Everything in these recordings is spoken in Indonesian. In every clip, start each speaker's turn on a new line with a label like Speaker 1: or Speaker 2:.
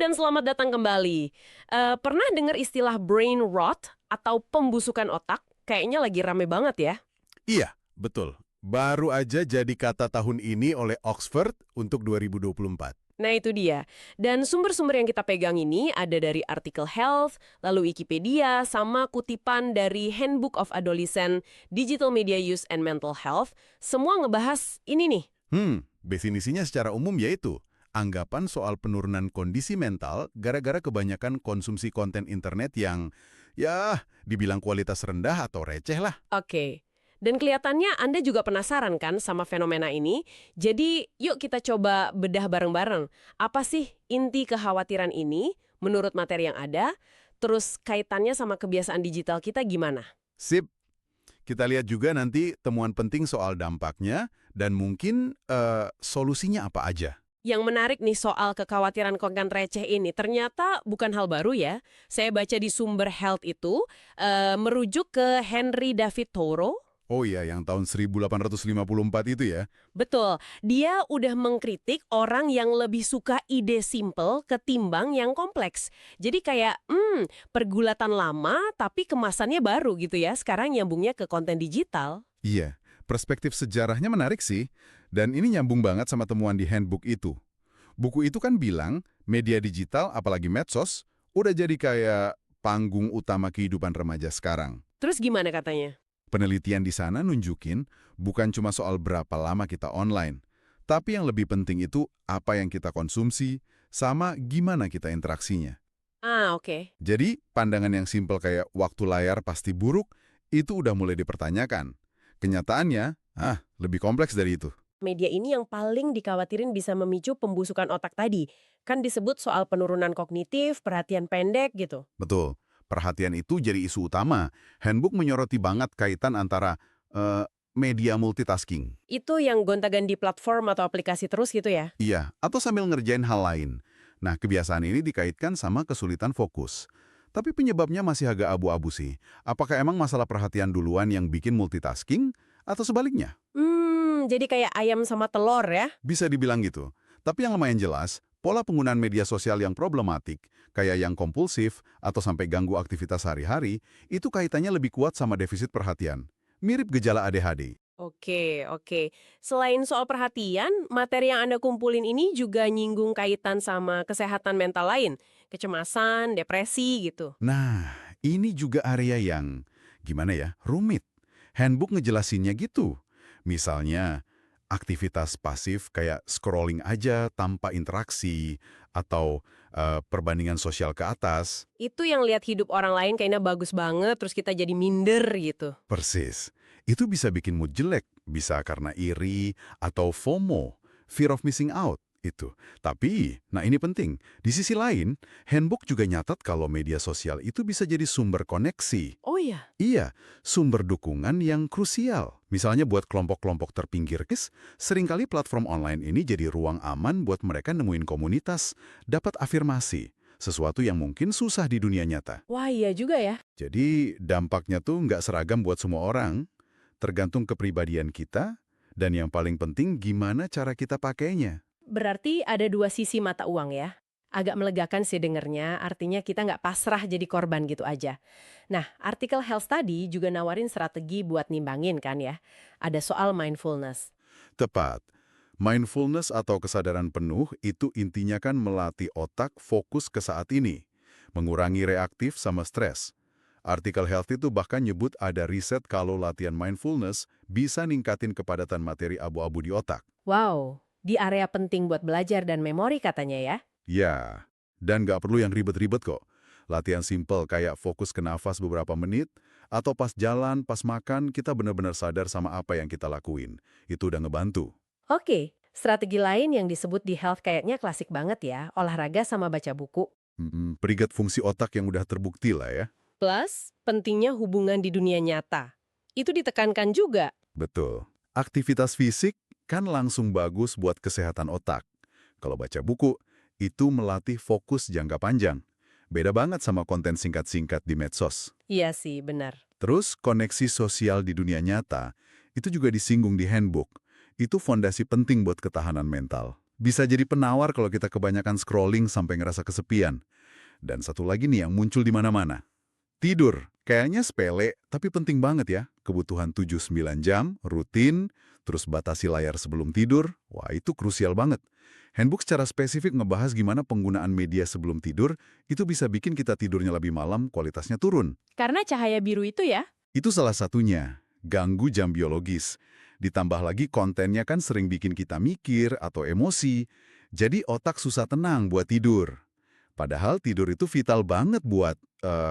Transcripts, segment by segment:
Speaker 1: dan selamat datang kembali. Pernah dengar istilah brain rot atau pembusukan otak? Kayaknya lagi rame banget ya.
Speaker 2: Iya, betul. Baru aja jadi kata tahun ini oleh Oxford untuk 2024.
Speaker 1: Nah itu dia. Dan sumber-sumber yang kita pegang ini ada dari artikel Health, lalu Wikipedia, sama kutipan dari Handbook of Adolescent, Digital Media Use and Mental Health. Semua ngebahas ini nih.
Speaker 2: Definisinya secara umum yaitu anggapan soal penurunan kondisi mental gara-gara kebanyakan konsumsi konten internet yang, dibilang kualitas rendah atau receh lah.
Speaker 1: Oke. Dan kelihatannya Anda juga penasaran kan sama fenomena ini. Jadi yuk kita coba bedah bareng-bareng. Apa sih inti kekhawatiran ini menurut materi yang ada? Terus kaitannya sama kebiasaan digital kita gimana?
Speaker 2: Sip. Kita lihat juga nanti temuan penting soal dampaknya dan mungkin solusinya apa aja.
Speaker 1: Yang menarik nih soal kekhawatiran konten receh ini, ternyata bukan hal baru ya. Saya baca di sumber Health itu, merujuk ke Henry David Thoreau.
Speaker 2: Oh iya, yang tahun 1854 itu ya.
Speaker 1: Betul, dia udah mengkritik orang yang lebih suka ide simple ketimbang yang kompleks. Jadi kayak, pergulatan lama tapi kemasannya baru gitu ya, sekarang nyambungnya ke konten digital.
Speaker 2: Iya, perspektif sejarahnya menarik sih. Dan ini nyambung banget sama temuan di handbook itu. Buku itu kan bilang, media digital, apalagi medsos, udah jadi kayak panggung utama kehidupan remaja sekarang.
Speaker 1: Terus gimana katanya?
Speaker 2: Penelitian di sana nunjukin bukan cuma soal berapa lama kita online, tapi yang lebih penting itu apa yang kita konsumsi, sama gimana kita interaksinya.
Speaker 1: Oke.
Speaker 2: Jadi, pandangan yang simpel kayak waktu layar pasti buruk, itu udah mulai dipertanyakan. Kenyataannya, lebih kompleks dari itu.
Speaker 1: Media ini yang paling dikhawatirin bisa memicu pembusukan otak tadi. Kan disebut soal penurunan kognitif, perhatian pendek gitu.
Speaker 2: Betul, perhatian itu jadi isu utama. Handbook menyoroti banget kaitan antara media multitasking.
Speaker 1: Itu yang gonta-ganti platform atau aplikasi terus gitu ya?
Speaker 2: Iya, atau sambil ngerjain hal lain. Nah, kebiasaan ini dikaitkan sama kesulitan fokus. Tapi penyebabnya masih agak abu-abu sih. Apakah emang masalah perhatian duluan yang bikin multitasking, atau sebaliknya?
Speaker 1: Jadi kayak ayam sama telur ya?
Speaker 2: Bisa dibilang gitu. Tapi yang lumayan jelas, pola penggunaan media sosial yang problematik, kayak yang kompulsif atau sampai ganggu aktivitas sehari-hari, itu kaitannya lebih kuat sama defisit perhatian. Mirip gejala ADHD.
Speaker 1: Oke. Selain soal perhatian, materi yang Anda kumpulin ini juga nyinggung kaitan sama kesehatan mental lain. Kecemasan, depresi gitu.
Speaker 2: Nah, ini juga area yang, rumit. Handbook ngejelasinnya gitu. Misalnya, aktivitas pasif kayak scrolling aja tanpa interaksi, atau perbandingan sosial ke atas.
Speaker 1: Itu yang lihat hidup orang lain kayaknya bagus banget, terus kita jadi minder gitu.
Speaker 2: Persis. Itu bisa bikin mood jelek, bisa karena iri, atau FOMO, fear of missing out. Itu. Tapi, ini penting. Di sisi lain, handbook juga nyatat kalau media sosial itu bisa jadi sumber koneksi.
Speaker 1: Oh iya?
Speaker 2: Iya, sumber dukungan yang krusial. Misalnya buat kelompok-kelompok terpinggir, seringkali platform online ini jadi ruang aman buat mereka nemuin komunitas, dapat afirmasi, sesuatu yang mungkin susah di dunia nyata.
Speaker 1: Wah iya juga ya.
Speaker 2: Jadi, dampaknya tuh nggak seragam buat semua orang, tergantung kepribadian kita, dan yang paling penting gimana cara kita pakainya.
Speaker 1: Berarti ada dua sisi mata uang ya. Agak melegakan sih dengernya, artinya kita nggak pasrah jadi korban gitu aja. Nah, artikel Health tadi juga nawarin strategi buat nimbangin kan ya. Ada soal mindfulness.
Speaker 2: Tepat. Mindfulness atau kesadaran penuh itu intinya kan melatih otak fokus ke saat ini, mengurangi reaktif sama stres. Artikel Health itu bahkan nyebut ada riset kalau latihan mindfulness bisa ningkatin kepadatan materi abu-abu di otak.
Speaker 1: Wow, di area penting buat belajar dan memori katanya ya.
Speaker 2: Ya, dan nggak perlu yang ribet-ribet kok. Latihan simpel kayak fokus ke nafas beberapa menit, atau pas jalan, pas makan, kita benar-benar sadar sama apa yang kita lakuin. Itu udah ngebantu.
Speaker 1: Oke, strategi lain yang disebut di Health kayaknya klasik banget ya, olahraga sama baca buku.
Speaker 2: Perigat fungsi otak yang udah terbukti lah ya.
Speaker 1: Plus, pentingnya hubungan di dunia nyata. Itu ditekankan juga.
Speaker 2: Betul. Aktivitas fisik kan langsung bagus buat kesehatan otak. Kalau baca buku, itu melatih fokus jangka panjang. Beda banget sama konten singkat-singkat di medsos.
Speaker 1: Iya sih, benar.
Speaker 2: Terus, koneksi sosial di dunia nyata, itu juga disinggung di handbook. Itu fondasi penting buat ketahanan mental. Bisa jadi penawar kalau kita kebanyakan scrolling sampai ngerasa kesepian. Dan satu lagi nih yang muncul di mana-mana. Tidur. Kayaknya sepele, tapi penting banget ya. Kebutuhan 7-9 jam, rutin, terus batasi layar sebelum tidur. Wah, itu krusial banget. Handbook secara spesifik ngebahas gimana penggunaan media sebelum tidur itu bisa bikin kita tidurnya lebih malam, kualitasnya turun.
Speaker 1: Karena cahaya biru itu ya.
Speaker 2: Itu salah satunya, ganggu jam biologis. Ditambah lagi kontennya kan sering bikin kita mikir atau emosi, jadi otak susah tenang buat tidur. Padahal tidur itu vital banget buat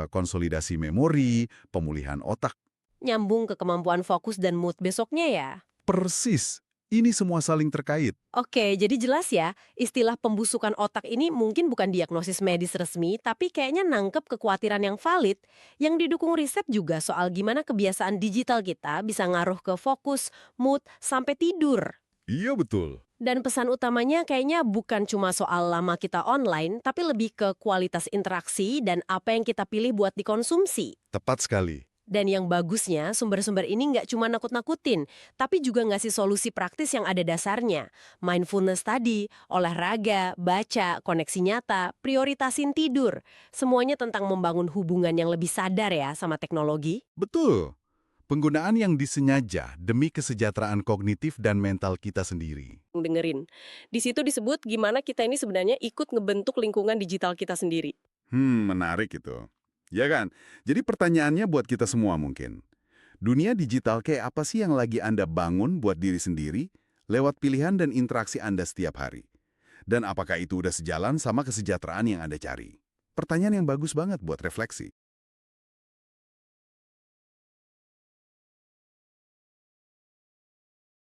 Speaker 2: konsolidasi memori, pemulihan otak.
Speaker 1: Nyambung ke kemampuan fokus dan mood besoknya ya.
Speaker 2: Persis, ini semua saling terkait.
Speaker 1: Oke, jadi jelas ya, istilah pembusukan otak ini mungkin bukan diagnosis medis resmi, tapi kayaknya nangkep kekhawatiran yang valid, yang didukung riset juga soal gimana kebiasaan digital kita bisa ngaruh ke fokus, mood, sampai tidur.
Speaker 2: Iya betul.
Speaker 1: Dan pesan utamanya kayaknya bukan cuma soal lama kita online, tapi lebih ke kualitas interaksi dan apa yang kita pilih buat dikonsumsi.
Speaker 2: Tepat sekali.
Speaker 1: Dan yang bagusnya, sumber-sumber ini nggak cuma nakut-nakutin, tapi juga ngasih solusi praktis yang ada dasarnya. Mindfulness tadi, olahraga, baca, koneksi nyata, prioritasin tidur. Semuanya tentang membangun hubungan yang lebih sadar ya sama teknologi.
Speaker 2: Betul. Penggunaan yang disengaja demi kesejahteraan kognitif dan mental kita sendiri.
Speaker 1: Dengerin. Di situ disebut gimana kita ini sebenarnya ikut ngebentuk lingkungan digital kita sendiri.
Speaker 2: Menarik itu. Ya kan? Jadi pertanyaannya buat kita semua mungkin. Dunia digital kayak apa sih yang lagi Anda bangun buat diri sendiri lewat pilihan dan interaksi Anda setiap hari? Dan apakah itu udah sejalan sama kesejahteraan yang Anda cari? Pertanyaan yang bagus banget buat refleksi.